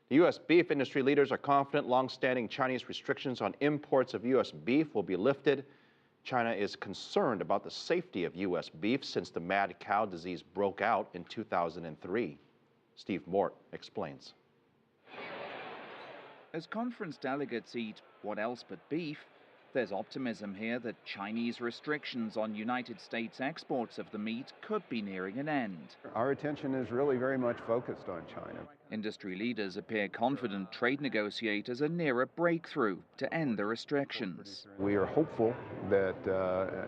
The U.S. beef industry leaders are confident long-standing Chinese restrictions on imports of U.S. beef will be lifted. China is concerned about the safety of U.S. beef since the mad cow disease broke out in 2003. Steve Mort explains. As conference delegates eat what else but beef, there's optimism here that Chinese restrictions on United States exports of the meat could be nearing an end. Our attention is really very much focused on China. Industry leaders appear confident trade negotiators are near a breakthrough to end the restrictions. We are hopeful that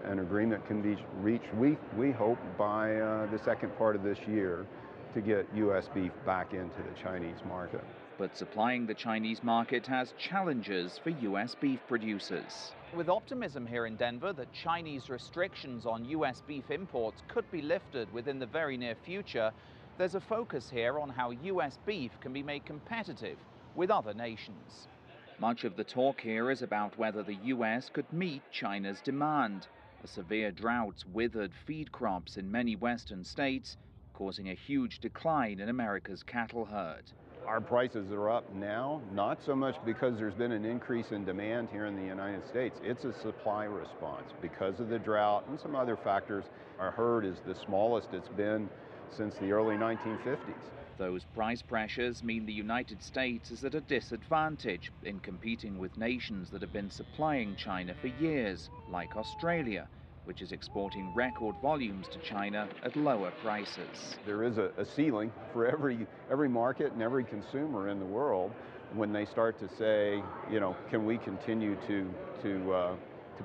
an agreement can be reached, we hope, by the second part of this year to get U.S. beef back into the Chinese market. But supplying the Chinese market has challenges for U.S. beef producers. With optimism here in Denver that Chinese restrictions on U.S. beef imports could be lifted within the very near future, there's a focus here on how U.S. beef can be made competitive with other nations. Much of the talk here is about whether the U.S. could meet China's demand. A severe drought's withered feed crops in many western states, causing a huge decline in America's cattle herd. Our prices are up now, not so much because there's been an increase in demand here in the United States. It's a supply response because of the drought and some other factors. Our herd is the smallest it's been since the early 1950s. Those price pressures mean the United States is at a disadvantage in competing with nations that have been supplying China for years, like Australia, which is exporting record volumes to China at lower prices. There is a ceiling for every market and every consumer in the world when they start to say, you know, can we continue to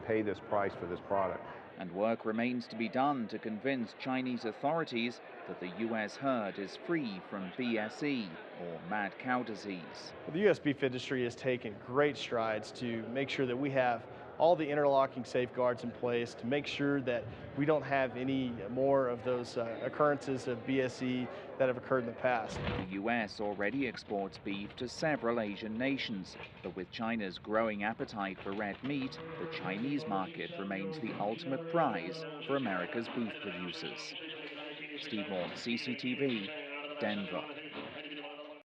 pay this price for this product? And work remains to be done to convince Chinese authorities that the U.S. herd is free from BSE, or mad cow disease. The U.S. beef industry has taken great strides to make sure that we have all the interlocking safeguards in place to make sure that we don't have any more of those occurrences of BSE that have occurred in the past. The U.S. already exports beef to several Asian nations, but with China's growing appetite for red meat, the Chinese market remains the ultimate prize for America's beef producers. Steve Mort, CCTV, Denver.